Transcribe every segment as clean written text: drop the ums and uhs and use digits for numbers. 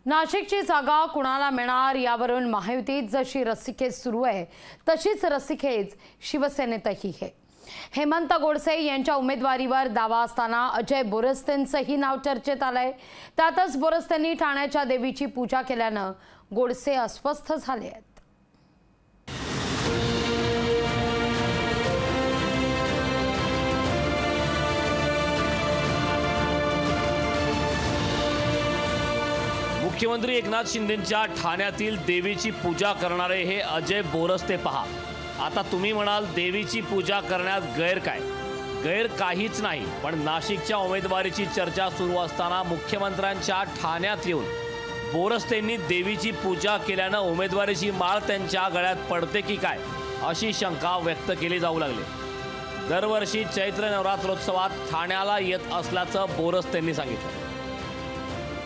नाशिकची जागा कुणाला मिळणार यावरून महायुतीत जशी रस्सीखेच सुरू आहे तशीच रस्सीखेच शिवसेनेतही आहे। हेमंत गोडसे यांच्या उमेदवारीवर दावा असताना अजय बोरस्तेंचंही नाव चर्चेत आलंय। त्यातच बोरस्तेंनी ठाण्याच्या देवीची पूजा केल्यानं गोडसे अस्वस्थ झाले आहेत। मुख्यमंत्री एकनाथ शिंदेंच्या ठाण्यातील देवीची पूजा करणारे हे अजय बोरस्ते पहा। आता तुम्ही म्हणाल देवीची पूजा करण्यात गैर काय? गैर काहीच नाही, पण नाशिकच्या उमेदवारीची चर्चा सुरू असताना मुख्यमंत्र्यांच्या ठाण्यात येऊन बोरस्तेंनी देवीची पूजा केल्यानं उमेदवारीची माळ त्यांच्या गळ्यात पडते की काय अशी शंका व्यक्त केली जाऊ लागली। दरवर्षी चैत्र नवरात्रोत्सवात ठाण्याला येत असल्याचं बोरस्तेंनी सांगितलं।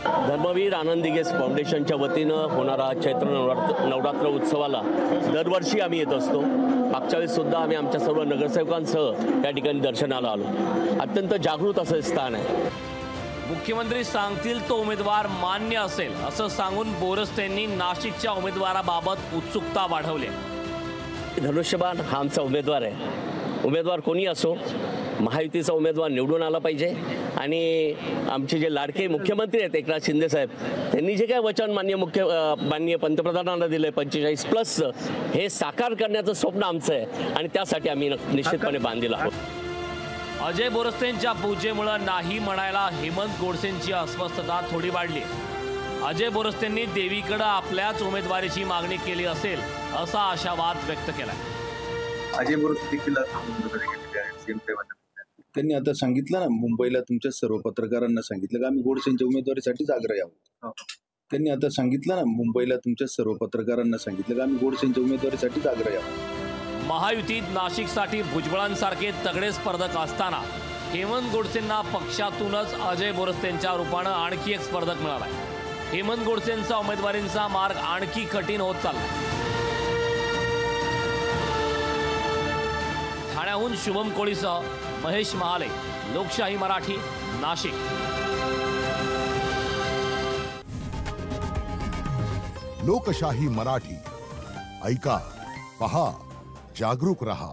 धर्मवीर आनंद दिघे फाउंडेशनच्या वतीनं होणारा चैत्र नवरात्र उत्सवाला दरवर्षी आम्ही येत असतो। मागच्या वेळेस सुद्धा आम्ही आमच्या सर्व नगरसेवकांसह त्या ठिकाणी दर्शनाला आलो। अत्यंत जागृत असं स्थान आहे। मुख्यमंत्री सांगतील तो उमेदवार मान्य असेल असं सांगून बोरस्तेंनी नाशिकच्या उमेदवाराबाबत उत्सुकता वाढवली। धनुष्यबाण हा आमचा उमेदवार आहे। उमेदवार कोणी असो, महायुतीचा उमेदवार निवडून आला पाहिजे आणि आमचे जे लाडके मुख्यमंत्री आहेत एकनाथ शिंदे साहेब, त्यांनी जे काय वचन माननीय पंतप्रधानांना दिले 45+ हे साकार करण्याचं स्वप्न आमचं आहे आणि त्यासाठी आम्ही निश्चितपणे बांधील आहोत। अजय बोरस्तेंच्या पूजेमुळे नाही म्हणायला हेमंत गोडसेंची अस्वस्थता थोडी वाढली। अजय बोरस्तेंनी देवीकडे आपल्याच उमेदवारीची मागणी केली असेल असा आशावाद व्यक्त केला। अजय बोरस्ते त्यांनी आता सांगितलं ना, मुंबईला तुमच्या सर्व पत्रकारांना सांगितलं का आम्ही गोडसेंच्या उमेदवारीसाठीच आग्रही आहोत। त्यांनी आता सांगितलं ना, मुंबईला तुमच्या सर्व पत्रकारांना सांगितलं का आम्ही गोडसेंच्या उमेदवारीसाठीच आग्रही आहोत। महायुतीत नाशिकसाठी भुजबळांसारखे तगडे स्पर्धक असताना हेमंत गोडसेंना पक्षातूनच अजय बोरस्तेंच्या रूपानं आणखी एक स्पर्धक मिळाला आहे। हेमंत गोडसेंचा उमेदवारीचा मार्ग आणखी कठीण होत चालला। ठाण्याहून शुभम कोळीसह महेश महाले, लोकशाही मराठी, नाशिक। लोकशाही मराठी ऐका, पहा, जागरूक रहा।